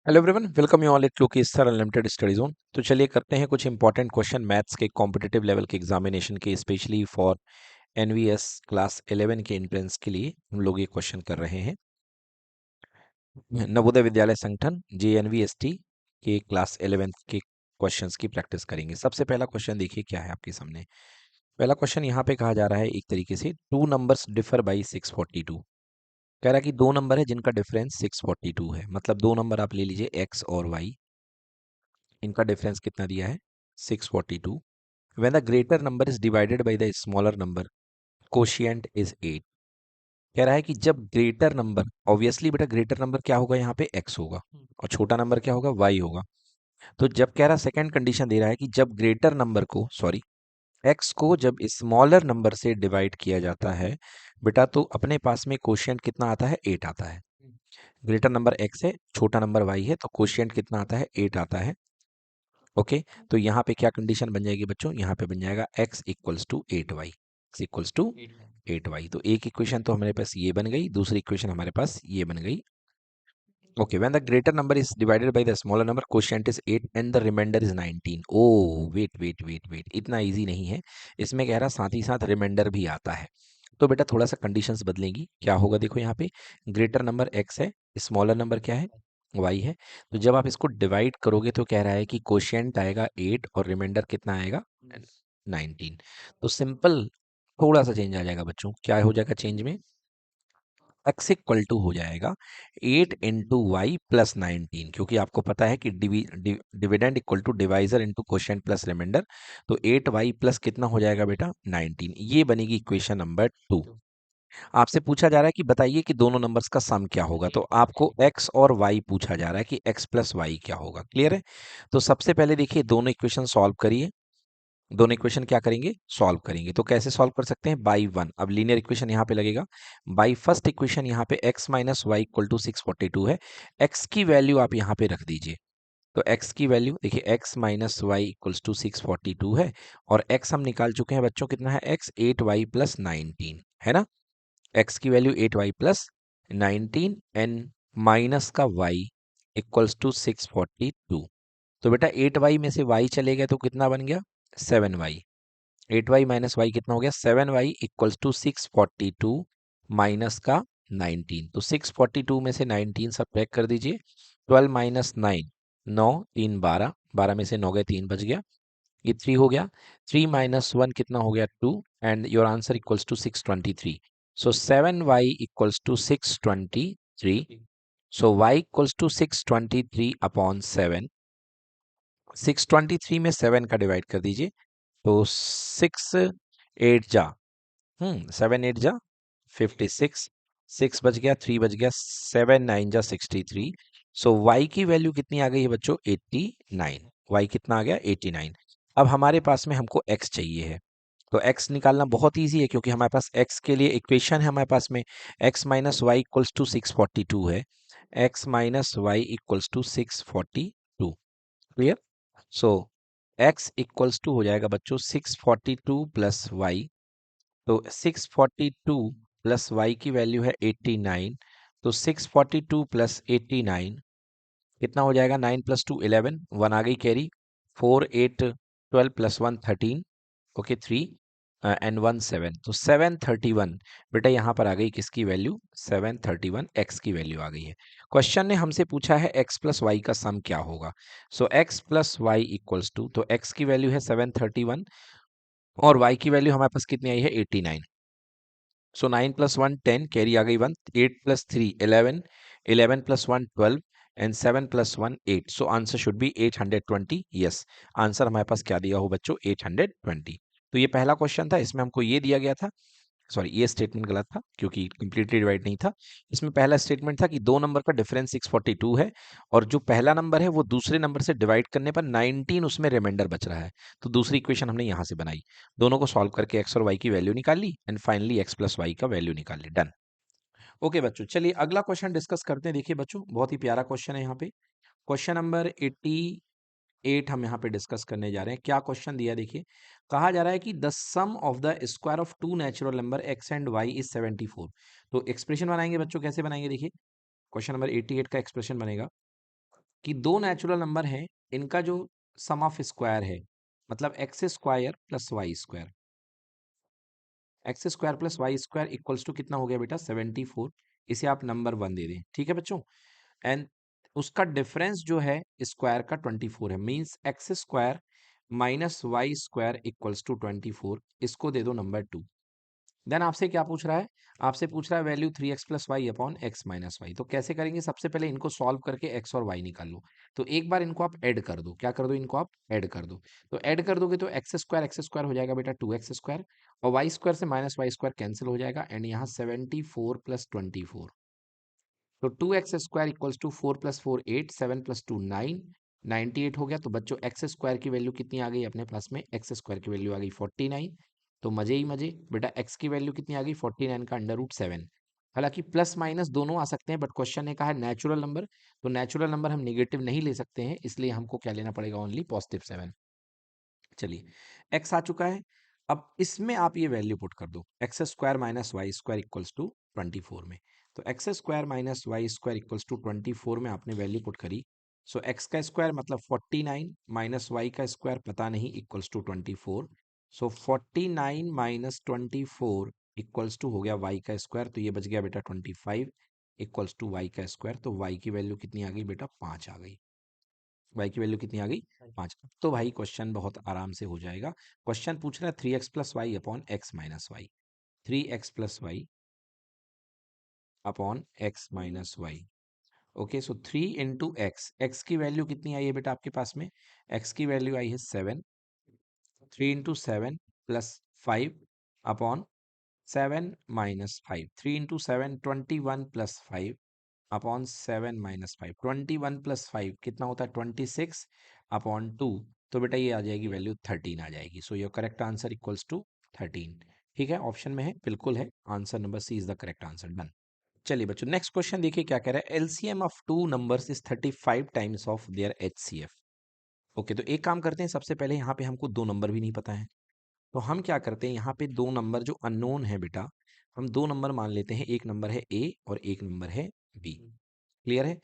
Hello everyone, welcome you all at क्लूकी sir unlimited study zone. तो चलिए करते हैं कुछ इंपॉर्टेंट क्वेश्चन मैथ्स के कॉम्पिटिटिव लेवल के एग्जामिनेशन के, स्पेशली फॉर एनवीएस क्लास 11 के एंट्रेंस के लिए हम लोग ये क्वेश्चन कर रहे हैं। नवोदय विद्यालय संगठन JNVST के क्लास 11 के क्वेश्चंस की प्रैक्टिस करेंगे। सबसे पहला क्वेश्चन देखिए क्या है आपके सामने। पहला क्वेश्चन यहाँ पे कहा जा रहा है एक तरीके से, टू नंबर्स डिफर बाई 642। कह रहा है कि दो नंबर है जिनका डिफरेंस 642 है। मतलब दो नंबर आप ले लीजिए x और y, इनका डिफरेंस कितना दिया है 642। When the greater number is divided by the smaller number, quotient is 8। कह रहा है कि जब ग्रेटर नंबर, ऑब्वियसली बेटा ग्रेटर नंबर क्या होगा, यहाँ पे x होगा और छोटा नंबर क्या होगा, y होगा। तो जब कह रहा, सेकंड कंडीशन दे रहा है कि जब ग्रेटर नंबर को, सॉरी, x को जब स्मॉलर नंबर से डिवाइड किया जाता है बेटा, तो अपने पास में कोशिएंट कितना आता है, 8 आता है। ग्रेटर नंबर x है, छोटा नंबर y है, तो कोशिएंट कितना आता है, 8 आता है। ओके, तो यहाँ पे क्या कंडीशन बन जाएगी बच्चों, यहाँ पे बन जाएगा x equals to 8y, x equals to 8y। तो एक इक्वेशन तो हमारे पास ये बन गई, दूसरी इक्वेशन हमारे पास ये बन गई। Okay, when the greater number is divided by the smaller number, quotient is 8 and the remainder is 19। Oh wait wait wait wait, इतना इजी नहीं है, इसमें कह रहा साथ ही साथ रिमाइंडर भी आता है। तो बेटा थोड़ा सा कंडीशंस बदलेंगी। क्या होगा, देखो यहाँ पे ग्रेटर नंबर x है, स्मॉलर नंबर क्या है, y है। तो जब आप इसको डिवाइड करोगे तो कह रहा है कि कोशिएंट आएगा 8 और रिमाइंडर कितना आएगा 19। तो सिंपल थोड़ा सा चेंज आ जाएगा बच्चों। क्या हो जाएगा चेंज में, x इक्वल टू हो जाएगा 8 इंटू वाई प्लस 19, क्योंकि आपको पता है कि dividend equal to divisor into quotient plus remainder. तो 8y प्लस कितना हो जाएगा बेटा 19। ये बनेगी इक्वेशन नंबर 2। आपसे पूछा जा रहा है कि बताइए कि दोनों नंबर्स का सम क्या होगा। तो आपको x और y पूछा जा रहा है कि x प्लस वाई क्या होगा। क्लियर है। तो सबसे पहले देखिए दोनों इक्वेशन सॉल्व करिए। दोनों इक्वेशन क्या करेंगे, सॉल्व करेंगे। तो कैसे सॉल्व कर सकते हैं, बाई वन। अब लीनियर इक्वेशन यहाँ पे लगेगा। बाई फर्स्ट इक्वेशन यहाँ पे x minus Y equal to 642 है। x की वैल्यू आप यहाँ पे रख दीजिए। तो x की वैल्यू देखिए, x minus Y equals to 642 है, और x हम निकाल चुके हैं बच्चों, कितना है x, 8y प्लस 19 है ना। x की value 8y plus 19 and minus का y इक्वल्स टू 642। तो बेटा 8y में से y चले गए तो कितना बन गया 7y। 8y माइनस वाई कितना हो गया 7y इक्वल्स टू 642 माइनस का 19। तो 642 में से 19 सब्ट्रैक्ट कर दीजिए। 12 माइनस 9, 9 3 12, 12 में से 9 गए 3 बच गया, ये 3 हो गया। 3 माइनस 1 कितना हो गया 2, and your answer equals to 623। So 7y equals to 623। So y equals to 623 upon 7। 623 में 7 का डिवाइड कर दीजिए। तो 6 8 जा 7 8 जा 56, 6 बच गया, 3 बच गया, 7 9 जा 63। सो y की वैल्यू कितनी आ गई है बच्चों 89। y कितना आ गया 89। अब हमारे पास में हमको x चाहिए है। तो x निकालना बहुत ईजी है, क्योंकि हमारे पास x के लिए इक्वेशन है हमारे पास में, x minus Y equals to 642 है। x minus Y equals to 642। Clear. So x equals to हो जाएगा बच्चों 642 प्लस वाई। तो 642 प्लस वाई की वैल्यू है 89। तो 642 प्लस 89 कितना हो जाएगा, 9 प्लस 2 11, 1 आ गई कैरी, 4 8 12 प्लस 1 13, ओके 3 एंड 1 7। तो 731 बेटा यहाँ पर आ गई किसकी वैल्यू, 731 x की वैल्यू आ गई है। क्वेश्चन ने हमसे पूछा है x प्लस वाई का सम क्या होगा। So x plus Y equals to, तो x की वैल्यू है 731 और y की वैल्यू हमारे पास कितनी आई है 89। सो 9 प्लस 1 10, कैरी आ गई 1, 8 plus 3 11, 11 plus 1 12 and 7 plus 1 8। So answer should be 820। Yes, answer हमारे पास क्या दिया हो बच्चों 820। तो ये पहला क्वेश्चन था, इसमें हमको ये दिया गया था, सॉरी ये स्टेटमेंट गलत था क्योंकि कंप्लीटली डिवाइड नहीं था। इसमें पहला स्टेटमेंट था कि दो नंबर का डिफरेंस 642 है, और जो पहला नंबर है वो दूसरे नंबर से डिवाइड करने पर 19 उसमें रिमाइंडर बच रहा है। तो दूसरी इक्वेशन हमने यहाँ से बनाई, दोनों को सॉल्व करके x और y की वैल्यू निकाल ली and finally x plus Y का वैल्यू निकाल ली। डन। ओके बच्चों, चलिए अगला क्वेश्चन डिस्कस करते हैं। देखिए बच्चों बहुत ही प्यारा क्वेश्चन है यहाँ पे, क्वेश्चन नंबर 88 हम यहाँ पे डिस्कस करने जा रहे हैं। क्या क्वेश्चन दिया देखिए, कहा जा रहा है कि the sum of the square of two natural number x and y is 74। तो एक्सप्रेशन बनाएंगे बच्चों, कैसे बनाएंगे देखिए, क्वेश्चन नंबर 88 का एक्सप्रेशन बनेगा कि दो नेचुरल नंबर हैं, इनका जो सम ऑफ स्क्वायर है, मतलब X square plus Y square, X square plus Y square equals to कितना हो गया बेटा 74। इसे आप नंबर 1 दे दें, ठीक है बच्चों। एंड उसका डिफरेंस जो है स्क्वायर का 24 है, means X square minus Y square equals to 24। इसको दे दो नंबर 2। देन आपसे क्या पूछ रहा है, आपसे पूछ रहा है value 3x plus Y upon X minus Y. तो कैसे करेंगे, सबसे पहले इनको सॉल्व करके x और y निकाल लो। तो एक बार इनको आप ऐड कर दो, क्या कर दो, इनको आप ऐड कर दो। तो ऐड कर दोगे तो एक्स स्क्वायर हो जाएगा बेटा 2x स्क्वायर, और वाई स्क्वायर से माइनस वाई स्क्वायर कैंसिल हो जाएगा, एंड यहाँ 74 प्लस 24। तो 2x square equals to 4 plus 4 8, 7 plus 2 9, 98 हो गया। तो बच्चों एक्स स्क्वायर की वैल्यू कितनी आ गई अपने पास में, एक्स स्क्वायर की वैल्यू आ गई 49। तो मजे ही मजे बेटा, एक्स की वैल्यू कितनी आ गई 49 का अंडर रूट 7। हालांकि प्लस माइनस दोनों आ सकते हैं, बट क्वेश्चन ने कहा है नेचुरल नंबर, तो नेचुरल नंबर हम निगेटिव नहीं ले सकते हैं, इसलिए हमको क्या लेना पड़ेगा, ओनली पॉजिटिव 7। चलिए, एक्स आ चुका है। अब इसमें आप ये वैल्यू पुट कर दो, x square minus Y square equals to 24 में। तो x square minus Y square equals to 24 में आपने वैल्यू पुट करी। सो एक्स का स्क्वायर मतलब 49 माइनस वाई का स्क्वायर पता नहीं equals to 24। So 49 minus 24 equals to हो गया वाई का स्क्वायर, तो ये बच गया बेटा 25 इक्वल्स टू वाई का स्क्वायर। तो वाई की वैल्यू कितनी आ गई बेटा, 5 आ गई। वाई की वैल्यू कितनी आ गई, 5। तो भाई क्वेश्चन बहुत आराम से हो जाएगा। क्वेश्चन पूछ रहा है 3x plus Y upon X minus Y, 3x plus Y upon X minus Y. Okay, so 3 into X, X की वैल्यू कितनी आई है बेटा आपके पास में, एक्स की वैल्यू आई है 7। 3 into 7 plus 5 upon 7 minus 5, 3 into 7 21 plus 5 upon 7 minus 5, 21 plus 5 कितना होता है 26 अपॉन 2। तो बेटा ये आ जाएगी वैल्यू 13 आ जाएगी। So your correct answer equals to 13। ठीक है, ऑप्शन में है, बिल्कुल है, answer number C is the correct answer. Done. चलिए बच्चों, नेक्स्ट क्वेश्चन देखिए क्या कह रहा है, LCM of two numbers is 35 times of their HCF. Okay, तो एक काम करते हैं, सबसे पहले यहाँ पे हमको दो नंबर भी नहीं पता है, तो हम क्या करते हैं, यहाँ पे दो नंबर जो अननोन है बेटा, हम दो नंबर मान लेते हैं, एक नंबर है ए और एक नंबर है बी। क्लियर है।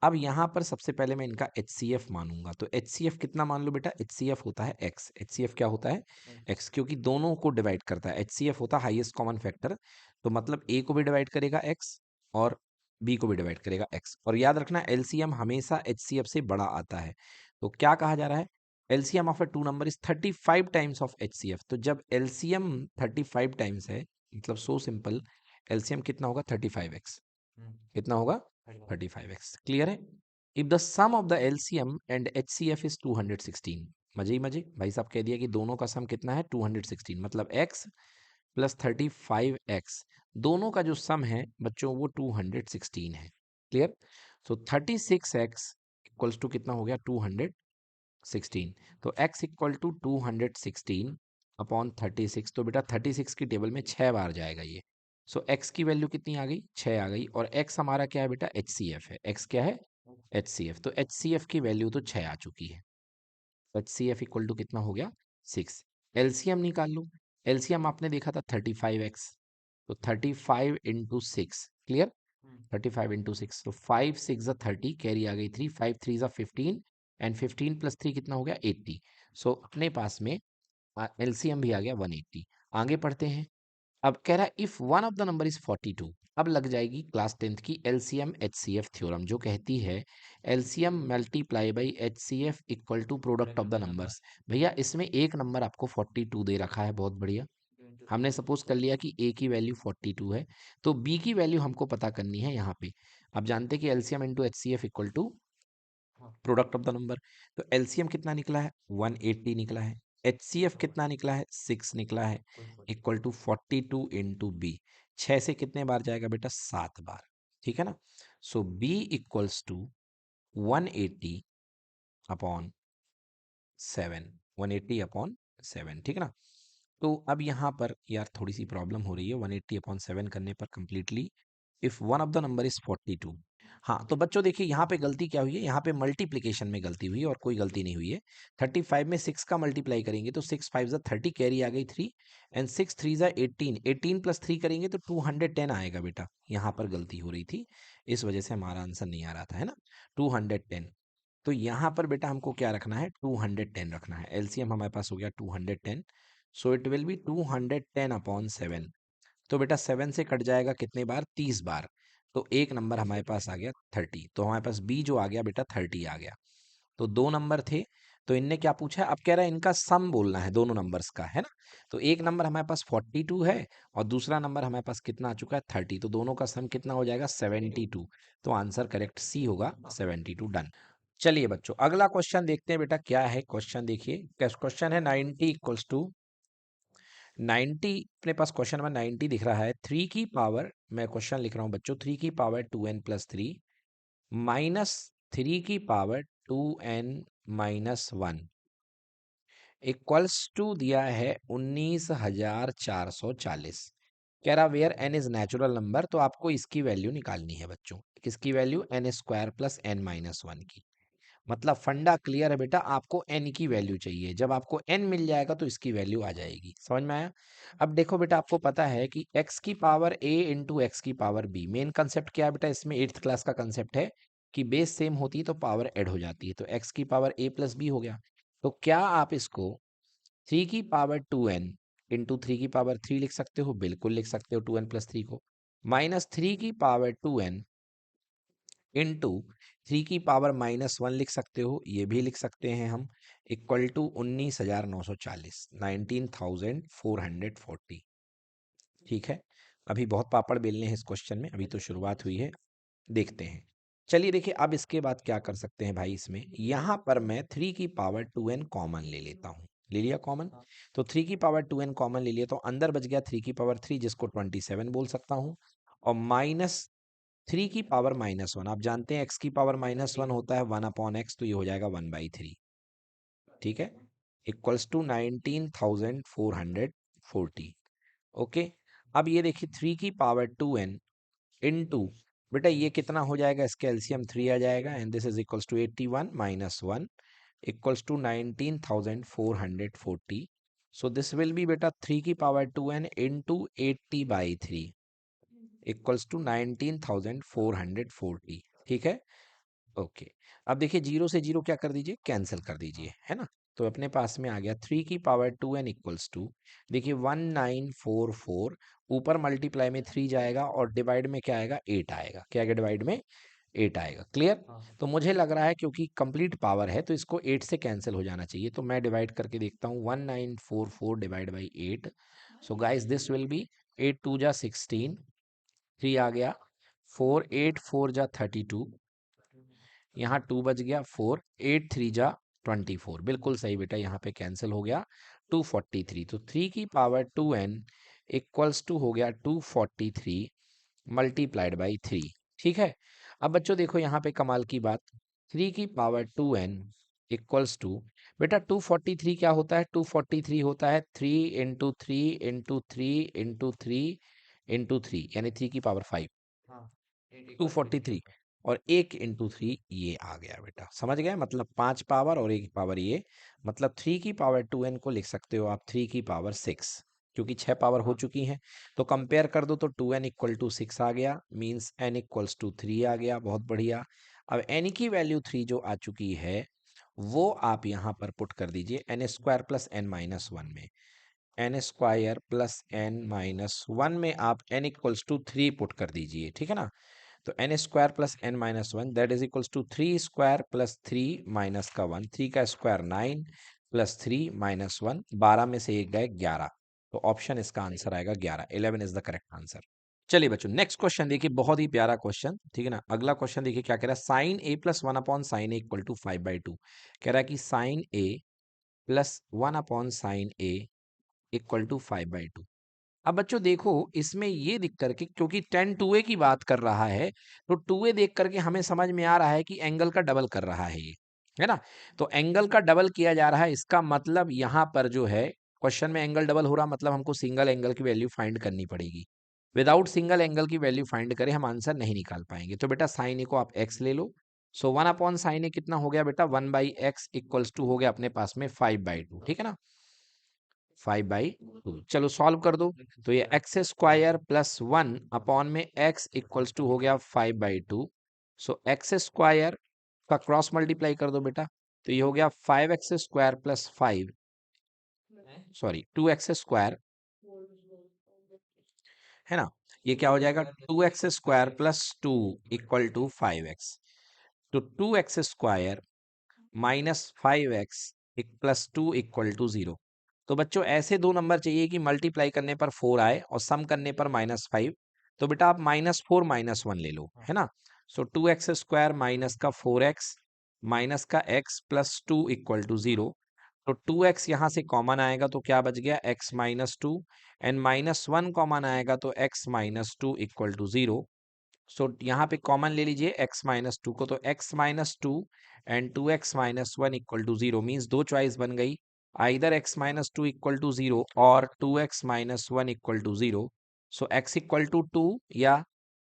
अब यहाँ पर सबसे पहले मैं इनका HCF मानूंगा, तो HCF कितना मान लो बेटा, HCF होता है x। HCF क्या होता है, x, क्योंकि दोनों को डिवाइड करता है। HCF होता है हाईएस्ट कॉमन फैक्टर, तो मतलब a को भी डिवाइड करेगा x और b को भी डिवाइड करेगा x। और याद रखना LCM हमेशा HCF से बड़ा आता है। तो क्या कहा जा रहा है, LCM of a two number is 35 times of HCF। तो जब LCM 35 टाइम्स है, मतलब सो सिंपल, LCM कितना होगा 35x, कितना होगा 35x। क्लियर है। If the sum of the LCM and HCF is 216, मजे ही मजे, भाई साहब कह दिया कि दोनों का सम कितना है 216, मतलब x प्लस 35x, दोनों का जो सम है बच्चों वो 216 है। Clear. So 36x equals to कितना हो गया 216। तो x इक्वल टू 216 अपॉन 36, तो बेटा 36 की टेबल में 6 बार जाएगा ये। सो x की वैल्यू कितनी आ गई, 6 आ गई, और x हमारा क्या है बेटा, HCF है। x क्या है, HCF। तो HCF की वैल्यू तो 6 आ चुकी है। HCF इक्वल टू कितना हो गया 6। एलसीएम निकाल लो, एलसीएम आपने देखा था 35x, तो 35 इंटू 6। क्लियर, 35 इंटू 6, तो 5 6 30, कैरी आ गई 3, 5 3 15, एंड 15 प्लस 3 कितना हो गया 80। सो अपने पास में एलसीएम भी आ गया 180। आगे पढ़ते हैं। अब कह रहा है if one of the number is 42, अब लग जाएगी क्लास 10th की एलसीएम एचसीएफ थ्योरम, जो कहती है LCM multiply by HCF equal to product of the numbers. भैया इसमें एक नंबर आपको 42 दे रखा है, बहुत बढ़िया। हमने सपोज कर लिया कि ए की वैल्यू 42 है, तो बी की वैल्यू हमको पता करनी है यहाँ पे। अब जानते हैं कि LCM into HCF equal to product of the number. तो एलसीएम कितना निकला है 180 निकला है, एचसीएफ कितना निकला है 6 निकला है, इक्वल टू 42 इंटू बी। 6 से कितने बार जाएगा बेटा 7 बार। ठीक है ना। So B equals to 180 upon 7, 180 upon 7। ठीक है ना। तो अब यहाँ पर यार थोड़ी सी प्रॉब्लम हो रही है, 180 अपॉन 7 करने पर completely if one of the number is 42। हाँ, तो बच्चों देखिए यहाँ पे गलती क्या हुई है, यहाँ पे मल्टीप्लीकेशन में गलती हुई है और कोई गलती नहीं हुई है। 35 में 6 का मल्टीप्लाई करेंगे तो 6 5 30, कैरी आ गई 3, एंड 6 3 18, 18 प्लस 3 करेंगे तो 210 आएगा बेटा। यहाँ पर गलती हो रही थी, इस वजह से हमारा आंसर नहीं आ रहा था, है ना, 210। तो यहाँ पर बेटा हमको क्या रखना है, 210 रखना है। एलसीएम हमारे पास हो गया 210, so it will be 210 upon 7। तो बेटा 7 से कट जाएगा कितने बार, 30 बार। तो एक नंबर हमारे पास आ गया 30। तो हमारे पास बी जो आ गया बेटा 30 आ गया। तो दो नंबर थे, तो इनने क्या पूछा है, अब कह रहा है इनका सम बोलना है दोनों नंबर्स का, है ना। तो एक नंबर हमारे पास 42 है और दूसरा नंबर हमारे पास कितना आ चुका है, 30। तो दोनों का सम कितना हो जाएगा, 72। तो आंसर करेक्ट सी होगा, 72 डन। चलिए बच्चों अगला क्वेश्चन देखते हैं बेटा क्या है। क्वेश्चन देखिए, क्वेश्चन है 90 इक्वल्स टू 90। अपने पास क्वेश्चन नंबर 90 दिख रहा है, 3 की पावर, मैं क्वेश्चन लिख रहा हूं बच्चों, 3 की पावर 2n+3 माइनस 3 की पावर 2n-1 इक्वल्स टू दिया है 19,440। कह रहा where n is natural number, तो आपको इसकी वैल्यू निकालनी है बच्चों। किसकी value, N square plus n-1 की। मतलब फंडा क्लियर है बेटा, आपको n की वैल्यू चाहिए। जब आपको n मिल जाएगा तो इसकी वैल्यू आ जाएगी। समझ में आया। अब देखो बेटा, आपको पता है कि x की पावर a इंटू एक्स की पावर b, मेन कंसेप्ट क्या है बेटा इसमें, 8th क्लास का कंसेप्ट है कि बेस सेम होती है तो पावर ऐड हो जाती है। तो x की पावर a प्लस b हो गया। तो क्या आप इसको 3 की पावर 2n इंटू 3 की पावर 3 लिख सकते हो, बिल्कुल लिख सकते हो 2n+3 को। माइनस 3 की पावर 2n इंटू 3 की पावर -1 लिख सकते हो, ये भी लिख सकते हैं हम, इक्वल टू 19,940, 19,440। ठीक है। अभी बहुत पापड़ बेलने हैं इस क्वेश्चन में, अभी तो शुरुआत हुई है, देखते हैं। चलिए देखिए, अब इसके बाद क्या कर सकते हैं भाई, इसमें यहाँ पर मैं 3 की पावर 2n कॉमन ले लेता हूँ। ले लिया कॉमन, तो 3 की पावर 2n कॉमन ले लिया, तो अंदर बच गया 3 की पावर 3, जिसको 27 बोल सकता हूँ। और माइनस 3 की पावर -1, आप जानते हैं x की पावर -1 होता है 1/x, तो ये हो जाएगा 1/3। ठीक है, इक्वल्स टू 19,440। ओके। अब ये देखिए 3 की पावर 2n इनटू, बेटा ये कितना हो जाएगा, इसके एलसीएम 3 आ जाएगा, and this is equals to 81 - 1 equals to 19,440। So this will be बेटा 3 की power 2n into 80/3 equals to 19,440। ठीक है। ओके। अब देखिए, जीरो से जीरो क्या कर दीजिए, कैंसिल कर दीजिए, है ना। तो अपने पास में आ गया 3 की पावर 2n इक्वल्स टू, देखिए 1944, ऊपर मल्टीप्लाई में 3 जाएगा और डिवाइड में क्या आएगा, 8 आएगा। क्या आएगा, डिवाइड में 8 आएगा। क्लियर। तो मुझे लग रहा है क्योंकि कंप्लीट पावर है तो इसको 8 से कैंसिल हो जाना चाहिए। तो मैं डिवाइड करके देखता हूँ, 1944 divide by 8। So guys this will B 8 2 जा 16, 3 आ गया, 4 8 4 जा 32, यहाँ 2 बच गया, 4 8 3 जा 24, बिल्कुल सही बेटा, यहाँ पे कैंसिल हो गया 243। तो 3 की पावर 2n इक्वल्स टू हो गया 243 मल्टीप्लाइड बाई 3। ठीक है। अब बच्चों देखो यहाँ पे कमाल की बात, 3 की पावर 2n इक्वल्स टू, बेटा 243 क्या होता है, 243 होता है 3 इंटू 3 इंटू 3 इंटू 3 इंटू 3, यानी 3 की पावर 5, 243, और 1 इंटू 3 ये आ गया बेटा, समझ गए, मतलब 5 पावर और 1 पावर ये, मतलब 3 की पावर 2n को लिख सकते हो आप 3 की पावर 6, क्योंकि 6 पावर हो चुकी हैं। तो कंपेयर कर दो तो 2n इक्वल टू 6 आ गया, मीन्स n इक्वल्स टू 3 आ गया। बहुत बढ़िया। अब n की वैल्यू 3 जो आ चुकी है वो आप यहाँ पर पुट कर दीजिए n स्क्वायर प्लस n-1 में, n स्क्वायर प्लस n-1 में आप n इक्वल्स टू 3 पुट कर दीजिए। ठीक है ना। तो n square plus n-1 that is equals to 3 square plus 3 minus का 1, 3 का स्क्वायर 9 प्लस 3 माइनस 1, 12 में से एक गए 11। तो ऑप्शन इसका आंसर आएगा 11, 11 इज द करेक्ट आंसर। चलिए बच्चों नेक्स्ट क्वेश्चन देखिए, बहुत ही प्यारा क्वेश्चन। ठीक है ना। अगला क्वेश्चन देखिए क्या कह रहा है, sine a plus 1/sin a equal to 5/2। कह रहा है कि sine a plus 1/sin a equal to 5/2। अब बच्चों देखो, इसमें ये दिख करके, क्योंकि टेन टू ए की बात कर रहा है, तो टू ए देख करके हमें समझ में आ रहा है कि एंगल का डबल कर रहा है ये, है ना। तो एंगल का डबल किया जा रहा है, इसका मतलब यहाँ पर जो है क्वेश्चन में एंगल डबल हो रहा, मतलब हमको सिंगल एंगल की वैल्यू फाइंड करनी पड़ेगी। विदाउट सिंगल एंगल की वैल्यू फाइंड करें हम आंसर नहीं निकाल पाएंगे। तो बेटा साइन ए को आप एक्स ले लो। सो 1/sin ए कितना हो गया बेटा, 1/x इक्वल्स टू हो गया अपने पास में 5/2। ठीक है ना, 5/2। चलो सॉल्व कर दो। तो ये एक्स स्क्वायर प्लस 1 अपॉन में x इक्वल्स टू हो गया 5/2। सो एक्स स्क्वायर का क्रॉस मल्टीप्लाई कर दो बेटा, तो ये हो गया 5x² प्लस 5, सॉरी 2x², है ना। ये क्या हो जाएगा 2x² plus 2 equal to 5x। तो 2x² minus 5x plus 2 equal to 0। तो बच्चों ऐसे दो नंबर चाहिए कि मल्टीप्लाई करने पर 4 आए और सम करने पर -5। तो बेटा आप -4 -1 ले लो, है ना। सो 2x² माइनस का 4x माइनस का x प्लस 2 इक्वल टू 0। तो 2x यहाँ से कॉमन आएगा तो क्या बच गया x माइनस 2, एंड -1 कॉमन आएगा तो x माइनस 2 इक्वल टू 0। सो यहाँ पे कॉमन ले लीजिए x माइनस 2 को, तो x minus 2 and 2x minus 1 equal to 0 means दो चॉइस बन गई, either x minus 2 equal to 0 और 2x minus 1 equal to 0। So x equal to 2 या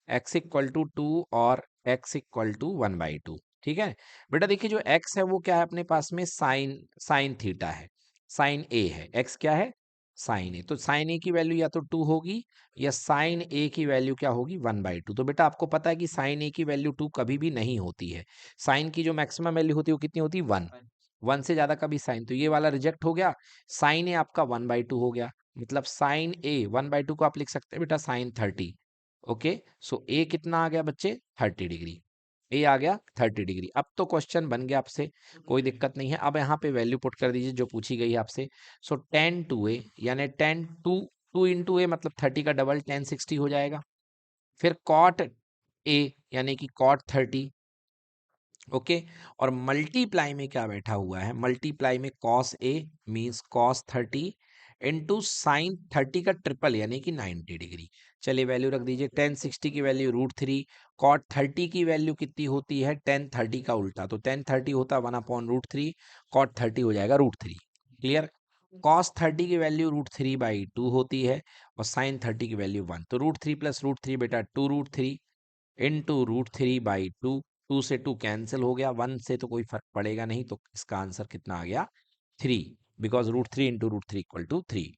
x इक्वल टू 2 और x इक्वल टू 1/2। ठीक है बेटा, देखिए जो x है वो क्या है अपने पास में साइन साइन थीटा है, साइन a है। x क्या है साइन a, तो साइन a की वैल्यू या तो 2 होगी या साइन a की वैल्यू क्या होगी 1/2। तो बेटा आपको पता है कि साइन a की वैल्यू 2 कभी भी नहीं होती है। साइन की जो मैक्सिमम वैल्यू होती है वो कितनी होती है 1, 1 से ज्यादा कभी साइन, तो ये वाला रिजेक्ट हो गया। साइन a आपका 1/2 हो गया, मतलब साइन a 1/2 को आप लिख सकते हैं बेटा साइन 30। ओके, सो ए कितना आ गया बच्चे 30 डिग्री, ए आ गया 30 डिग्री। अब तो क्वेश्चन बन गया आपसे, कोई दिक्कत नहीं है। अब यहाँ पे वैल्यू पुट कर दीजिए जो पूछी गई है आपसे। सो 10 2a यानी 10 2 2 इंटू ए मतलब 30 का डबल 1060 हो जाएगा। फिर कॉट ए यानी कि कॉट 30, ओके। और मल्टीप्लाई में क्या बैठा हुआ है, मल्टीप्लाई में cos A means cos 30 into sine 30 का ट्रिपल यानी कि 90 डिग्री। चलिए वैल्यू रख दीजिए, 1060 की वैल्यू √3, cot 30 की वैल्यू कितनी होती है 10 30 का उल्टा, तो 10 30 होता है 1/√3, cot 30 हो जाएगा √3। क्लियर। cos 30 की वैल्यू √3/2 होती है और साइन 30 की वैल्यू 1, तो √3 प्लस √3 बेटा 2√3 इंटू √3/2। 2 से 2 कैंसिल हो गया, 1 से तो कोई फर्क पड़ेगा नहीं, तो इसका आंसर कितना आ गया 3, बिकॉज √3 इंटू √3 इक्वल टू 3।